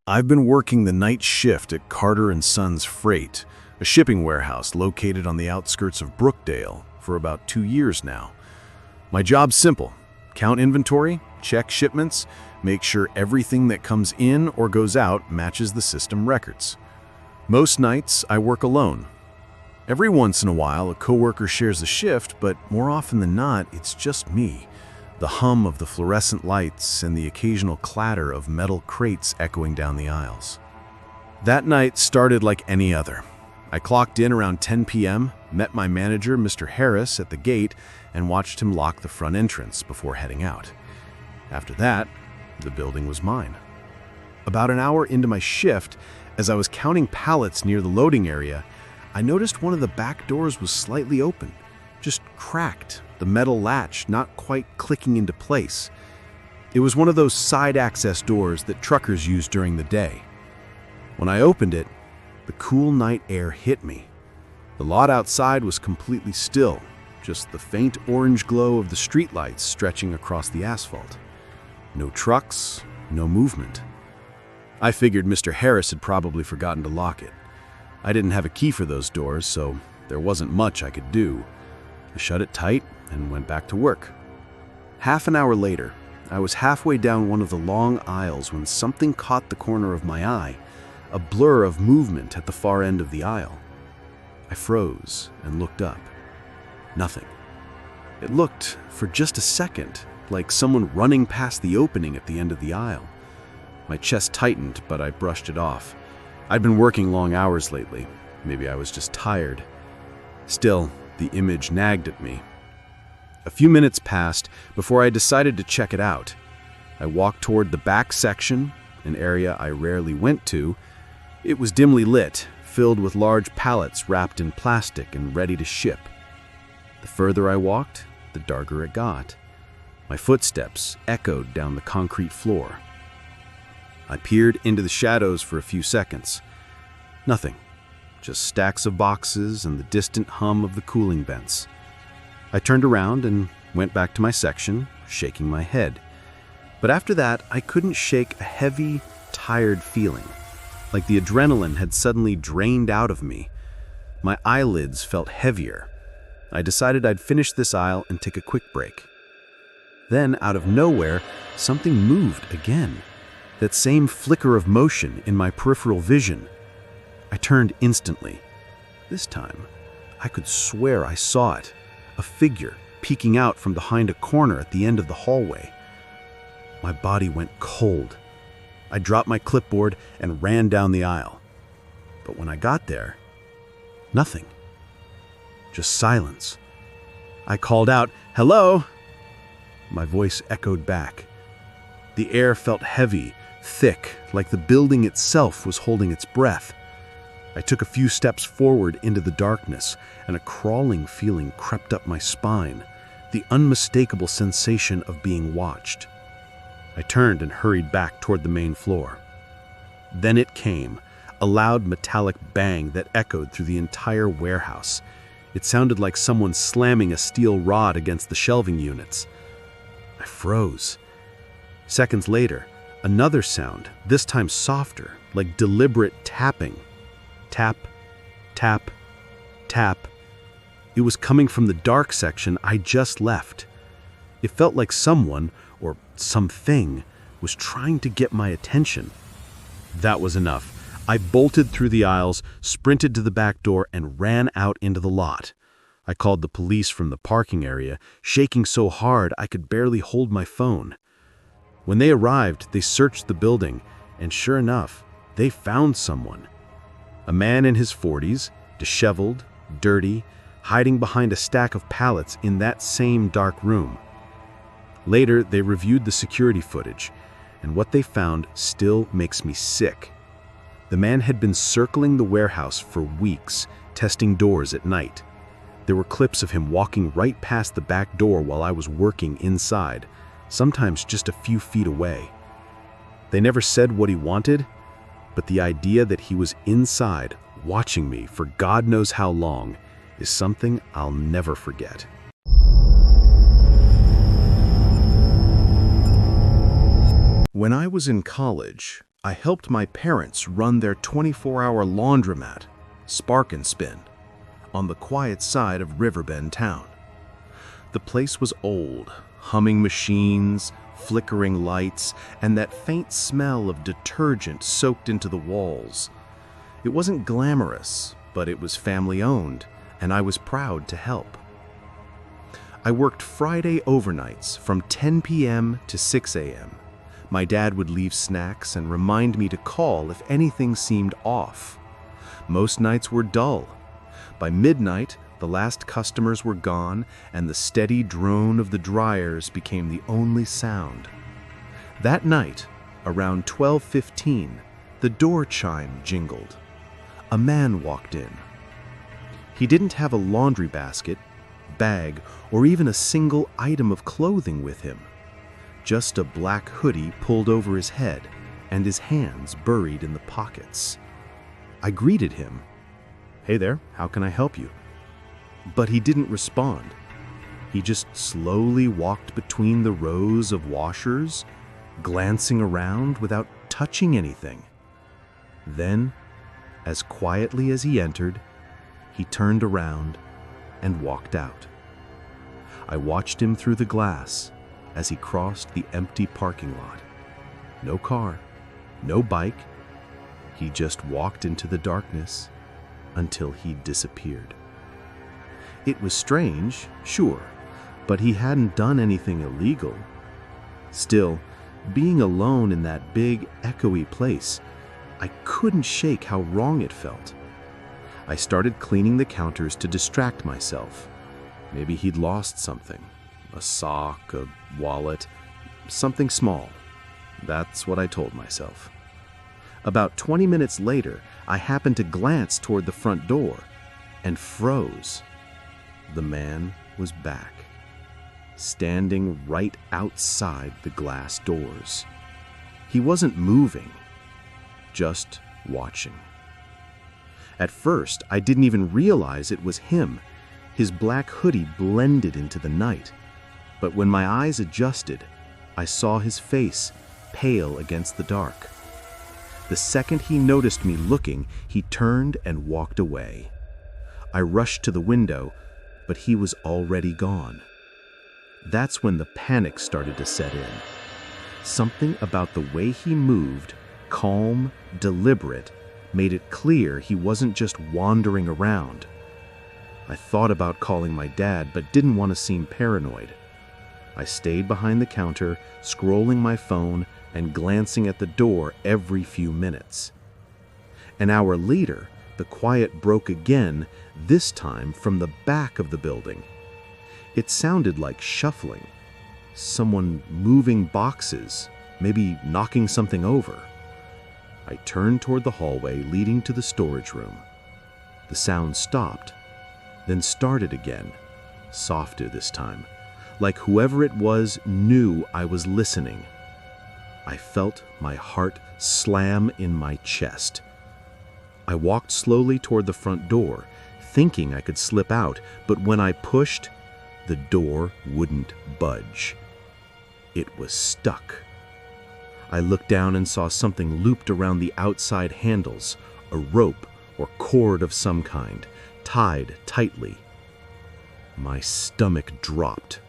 I've been working the night shift at Carter & Sons Freight, a shipping warehouse located on the outskirts of Brookdale, for about 2 years now. My job's simple: count inventory, check shipments, make sure everything that comes in or goes out matches the system records. Most nights, I work alone. Every once in a while, a coworker shares the shift, but more often than not, it's just me. The hum of the fluorescent lights and the occasional clatter of metal crates echoing down the aisles. That night started like any other. I clocked in around 10 p.m., met my manager, Mr. Harris, at the gate, and watched him lock the front entrance before heading out. After that, the building was mine. About an hour into my shift, as I was counting pallets near the loading area, I noticed one of the back doors was slightly open, just cracked, the metal latch not quite clicking into place. It was one of those side access doors that truckers use during the day. When I opened it, the cool night air hit me. The lot outside was completely still, just the faint orange glow of the streetlights stretching across the asphalt. No trucks, no movement. I figured Mr. Harris had probably forgotten to lock it. I didn't have a key for those doors, so there wasn't much I could do. I shut it tight and went back to work. Half an hour later, I was halfway down one of the long aisles when something caught the corner of my eye, a blur of movement at the far end of the aisle. I froze and looked up. Nothing. It looked, for just a second, like someone running past the opening at the end of the aisle. My chest tightened, but I brushed it off. I'd been working long hours lately. Maybe I was just tired. Still, the image nagged at me. A few minutes passed before I decided to check it out. I walked toward the back section, an area I rarely went to. It was dimly lit, filled with large pallets wrapped in plastic and ready to ship. The further I walked, the darker it got. My footsteps echoed down the concrete floor. I peered into the shadows for a few seconds. Nothing. Just stacks of boxes and the distant hum of the cooling vents. I turned around and went back to my section, shaking my head. But after that, I couldn't shake a heavy, tired feeling, like the adrenaline had suddenly drained out of me. My eyelids felt heavier. I decided I'd finish this aisle and take a quick break. Then, out of nowhere, something moved again. That same flicker of motion in my peripheral vision. I turned instantly. This time, I could swear I saw it. A figure peeking out from behind a corner at the end of the hallway. My body went cold. I dropped my clipboard and ran down the aisle. But when I got there, nothing. Just silence. I called out, "Hello?" My voice echoed back. The air felt heavy, thick, like the building itself was holding its breath. I took a few steps forward into the darkness, and a crawling feeling crept up my spine, the unmistakable sensation of being watched. I turned and hurried back toward the main floor. Then it came, a loud metallic bang that echoed through the entire warehouse. It sounded like someone slamming a steel rod against the shelving units. I froze. Seconds later, another sound, this time softer, like deliberate tapping. Tap, tap, tap. It was coming from the dark section I just left. It felt like someone, or something, was trying to get my attention. That was enough. I bolted through the aisles, sprinted to the back door, and ran out into the lot. I called the police from the parking area, shaking so hard I could barely hold my phone. When they arrived, they searched the building, and sure enough, they found someone. A man in his 40s, disheveled, dirty, hiding behind a stack of pallets in that same dark room. Later, they reviewed the security footage, and what they found still makes me sick. The man had been circling the warehouse for weeks, testing doors at night. There were clips of him walking right past the back door while I was working inside, sometimes just a few feet away. They never said what he wanted, but the idea that he was inside, watching me for God knows how long, is something I'll never forget. When I was in college, I helped my parents run their 24-hour laundromat, Spark and Spin, on the quiet side of Riverbend town. The place was old, humming machines, flickering lights, and that faint smell of detergent soaked into the walls. It wasn't glamorous, but it was family-owned, and I was proud to help. I worked Friday overnights from 10 p.m. to 6 a.m. My dad would leave snacks and remind me to call if anything seemed off. Most nights were dull. By midnight, the last customers were gone, and the steady drone of the dryers became the only sound. That night, around 12:15, the door chime jingled. A man walked in. He didn't have a laundry basket, bag, or even a single item of clothing with him. Just a black hoodie pulled over his head and his hands buried in the pockets. I greeted him. "Hey there, how can I help you?" But he didn't respond. He just slowly walked between the rows of washers, glancing around without touching anything. Then, as quietly as he entered, he turned around and walked out. I watched him through the glass as he crossed the empty parking lot. No car, no bike. He just walked into the darkness until he disappeared. It was strange, sure, but he hadn't done anything illegal. Still, being alone in that big, echoey place, I couldn't shake how wrong it felt. I started cleaning the counters to distract myself. Maybe he'd lost something, a sock, a wallet, something small. That's what I told myself. About 20 minutes later, I happened to glance toward the front door and froze. The man was back, standing right outside the glass doors. He wasn't moving, just watching. At first, I didn't even realize it was him. His black hoodie blended into the night. But when my eyes adjusted, I saw his face pale against the dark. The second he noticed me looking, he turned and walked away. I rushed to the window, but he was already gone. That's when the panic started to set in. Something about the way he moved, calm, deliberate, made it clear he wasn't just wandering around. I thought about calling my dad, but didn't want to seem paranoid. I stayed behind the counter, scrolling my phone and glancing at the door every few minutes. An hour later, the quiet broke again, this time from the back of the building. It sounded like shuffling, someone moving boxes, maybe knocking something over. I turned toward the hallway leading to the storage room. The sound stopped, then started again, softer this time, like whoever it was knew I was listening. I felt my heart slam in my chest. I walked slowly toward the front door, thinking I could slip out, but when I pushed, the door wouldn't budge. It was stuck. I looked down and saw something looped around the outside handles, a rope or cord of some kind, tied tightly. My stomach dropped.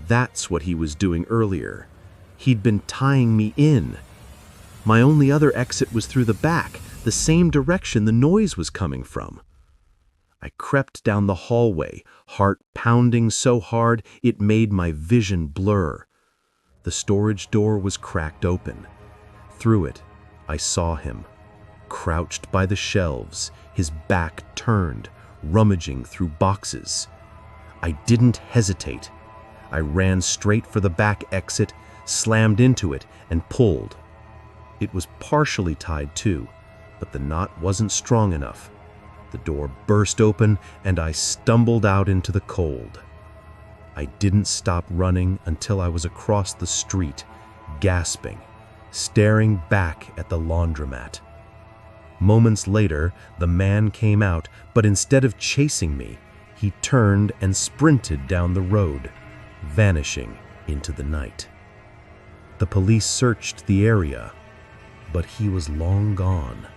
That's what he was doing earlier. He'd been tying me in. My only other exit was through the back, the same direction the noise was coming from. I crept down the hallway, heart pounding so hard it made my vision blur. The storage door was cracked open. Through it, I saw him, crouched by the shelves, his back turned, rummaging through boxes. I didn't hesitate. I ran straight for the back exit, slammed into it, and pulled. It was partially tied too, but the knot wasn't strong enough. The door burst open, and I stumbled out into the cold. I didn't stop running until I was across the street, gasping, staring back at the laundromat. Moments later, the man came out, but instead of chasing me, he turned and sprinted down the road, vanishing into the night. The police searched the area, but he was long gone.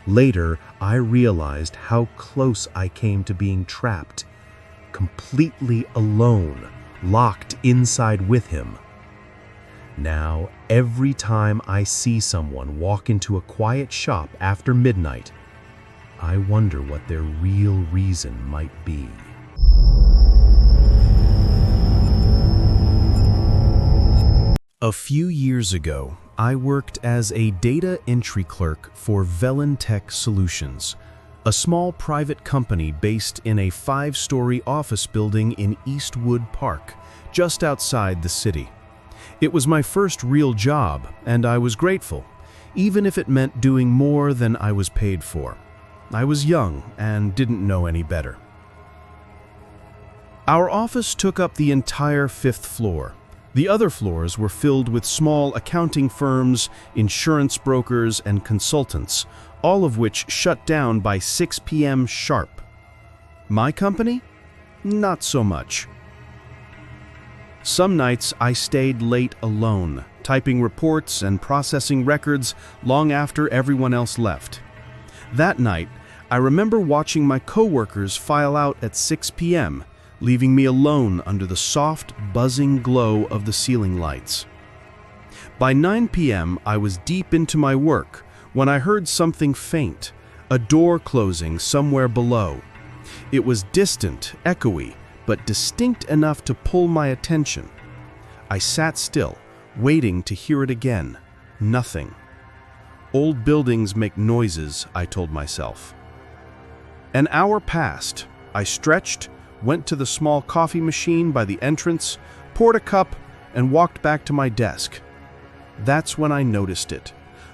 Later, I realized how close I came to being trapped, completely alone, locked inside with him. Now, every time I see someone walk into a quiet shop after midnight, I wonder what their real reason might be. A few years ago, I worked as a data entry clerk for Velentech Solutions, a small private company based in a 5-story office building in Eastwood Park, just outside the city. It was my first real job, and I was grateful, even if it meant doing more than I was paid for. I was young and didn't know any better. Our office took up the entire 5th floor. The other floors were filled with small accounting firms, insurance brokers, and consultants, all of which shut down by 6 p.m. sharp. My company? Not so much. Some nights I stayed late alone, typing reports and processing records long after everyone else left. That night, I remember watching my coworkers file out at 6 p.m., leaving me alone under the soft, buzzing glow of the ceiling lights. By 9 p.m., I was deep into my work when I heard something faint, a door closing somewhere below. It was distant, echoey, but distinct enough to pull my attention. I sat still, waiting to hear it again. Nothing. Old buildings make noises, I told myself. An hour passed. I stretched, went to the small coffee machine by the entrance, poured a cup, and walked back to my desk. That's when I noticed it.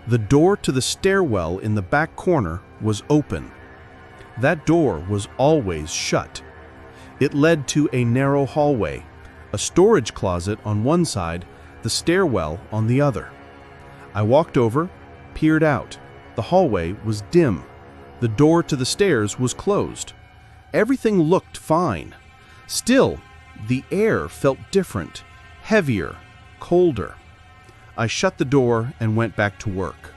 The door to the stairwell in the back corner was open. That door was always shut. It led to a narrow hallway, a storage closet on one side, the stairwell on the other. I walked over, peered out. The hallway was dim. The door to the stairs was closed. Everything looked fine. Still, the air felt different, heavier, colder. I shut the door and went back to work.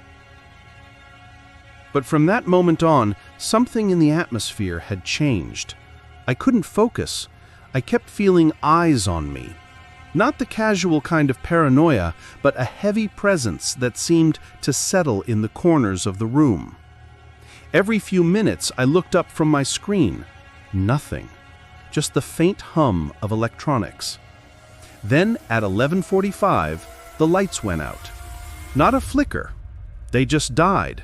But from that moment on, something in the atmosphere had changed. I couldn't focus. I kept feeling eyes on me. Not the casual kind of paranoia, but a heavy presence that seemed to settle in the corners of the room. Every few minutes, I looked up from my screen. Nothing. Just the faint hum of electronics. Then, at 11:45, the lights went out. Not a flicker. They just died.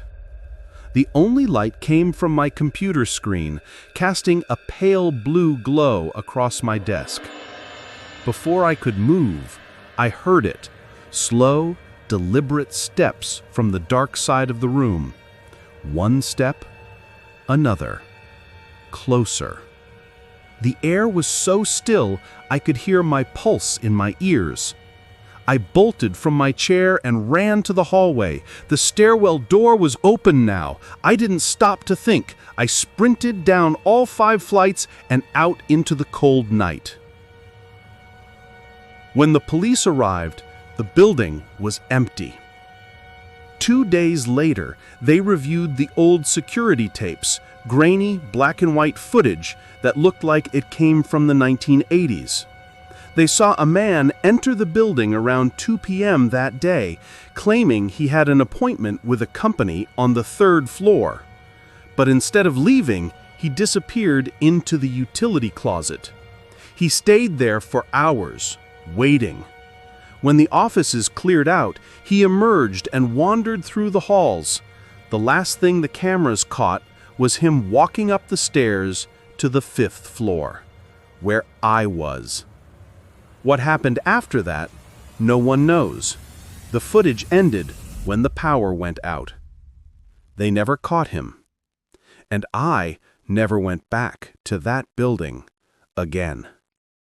The only light came from my computer screen, casting a pale blue glow across my desk. Before I could move, I heard it. Slow, deliberate steps from the dark side of the room. One step, another. Closer. The air was so still I could hear my pulse in my ears. I bolted from my chair and ran to the hallway. The stairwell door was open now. I didn't stop to think. I sprinted down all 5 flights and out into the cold night. When the police arrived, the building was empty. 2 days later, they reviewed the old security tapes, grainy black and white footage that looked like it came from the 1980s. They saw a man enter the building around 2 p.m. that day, claiming he had an appointment with a company on the 3rd floor. But instead of leaving, he disappeared into the utility closet. He stayed there for hours, waiting. When the offices cleared out, he emerged and wandered through the halls. The last thing the cameras caught was him walking up the stairs to the 5th floor, where I was. What happened after that, no one knows. The footage ended when the power went out. They never caught him. And I never went back to that building again.